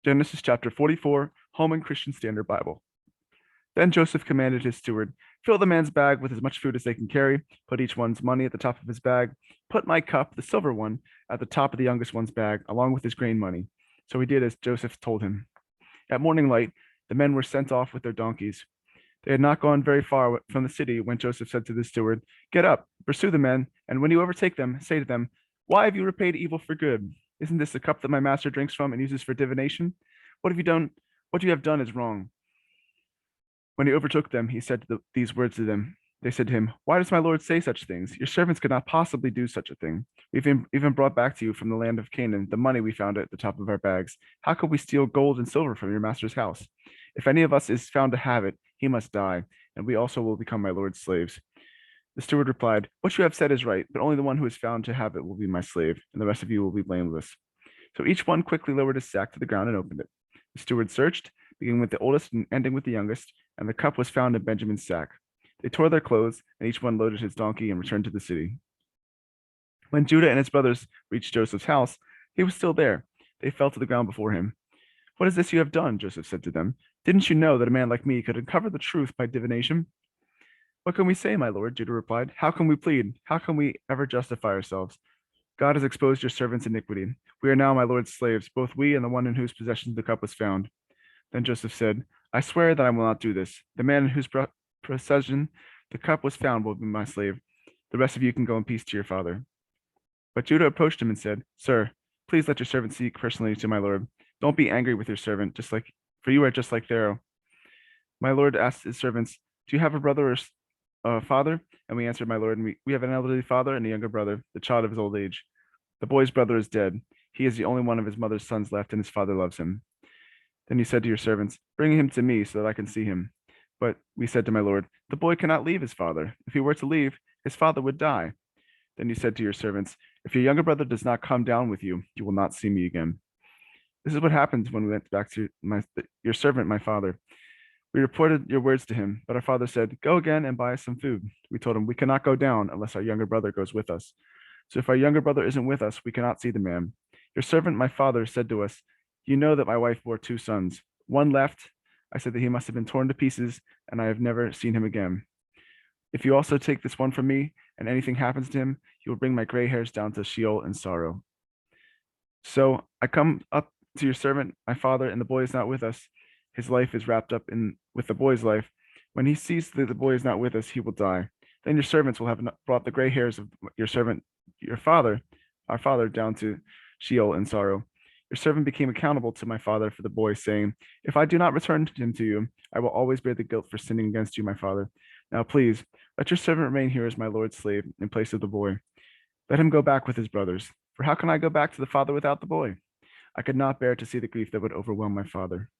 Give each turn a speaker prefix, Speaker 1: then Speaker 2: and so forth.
Speaker 1: Genesis chapter 44, Holman Christian Standard Bible. Then Joseph commanded his steward, fill the man's bag with as much food as they can carry, put each one's money at the top of his bag, put my cup, the silver one, at the top of the youngest one's bag, along with his grain money. So he did as Joseph told him. At morning light, the men were sent off with their donkeys. They had not gone very far from the city when Joseph said to the steward, get up, pursue the men, and when you overtake them, say to them, why have you repaid evil for good? Isn't this the cup that my master drinks from and uses for divination? What have you done? What you have done is wrong. When he overtook them, he said these words to them. They said to him, why does my lord say such things? Your servants could not possibly do such a thing. We've even brought back to you from the land of Canaan the money we found at the top of our bags. How could we steal gold and silver from your master's house? If any of us is found to have it, he must die, and we also will become my lord's slaves. The steward replied, what you have said is right, but only the one who is found to have it will be my slave, and the rest of you will be blameless. So each one quickly lowered his sack to the ground and opened it. The steward searched, beginning with the oldest and ending with the youngest, and the cup was found in Benjamin's sack. They tore their clothes, and each one loaded his donkey and returned to the city. When Judah and his brothers reached Joseph's house, he was still there. They fell to the ground before him. What is this you have done? Joseph said to them. Didn't you know that a man like me could uncover the truth by divination? What can we say, my lord? Judah replied. How can we plead? How can we ever justify ourselves? God has exposed your servant's iniquity. We are now my lord's slaves, both we and the one in whose possession the cup was found. Then Joseph said, I swear that I will not do this. The man in whose possession the cup was found will be my slave. The rest of you can go in peace to your father. But Judah approached him and said, Sir, please let your servant speak personally to my lord. Don't be angry with your servant, for you are just like Pharaoh. My lord asked his servants, do you have a brother or father? And we answered, my lord, and we have an elderly father and a younger brother, the child of his old age. The boy's brother is dead. He is the only one of his mother's sons left, and his father loves him. Then you said to your servants, bring him to me so that I can see him. But we said to my lord, the boy cannot leave his father. If he were to leave, his father would die. Then you said to your servants, if your younger brother does not come down with you, you will not see me again. This is what happened when we went back to your servant, my father. We reported your words to him, but our father said, go again and buy us some food. We told him, we cannot go down unless our younger brother goes with us. So if our younger brother isn't with us, we cannot see the man. Your servant, my father, said to us, you know that my wife bore 2 sons. One left. I said that he must have been torn to pieces, and I have never seen him again. If you also take this one from me, and anything happens to him, you will bring my gray hairs down to Sheol in sorrow. So I come up to your servant, my father, and the boy is not with us. His life is wrapped up with the boy's life. When he sees that the boy is not with us, he will die. Then your servants will have brought the gray hairs of your servant, our father, down to Sheol in sorrow. Your servant became accountable to my father for the boy, saying, if I do not return him to you, I will always bear the guilt for sinning against you, my father. Now please, let your servant remain here as my lord's slave in place of the boy. Let him go back with his brothers. For how can I go back to the father without the boy? I could not bear to see the grief that would overwhelm my father.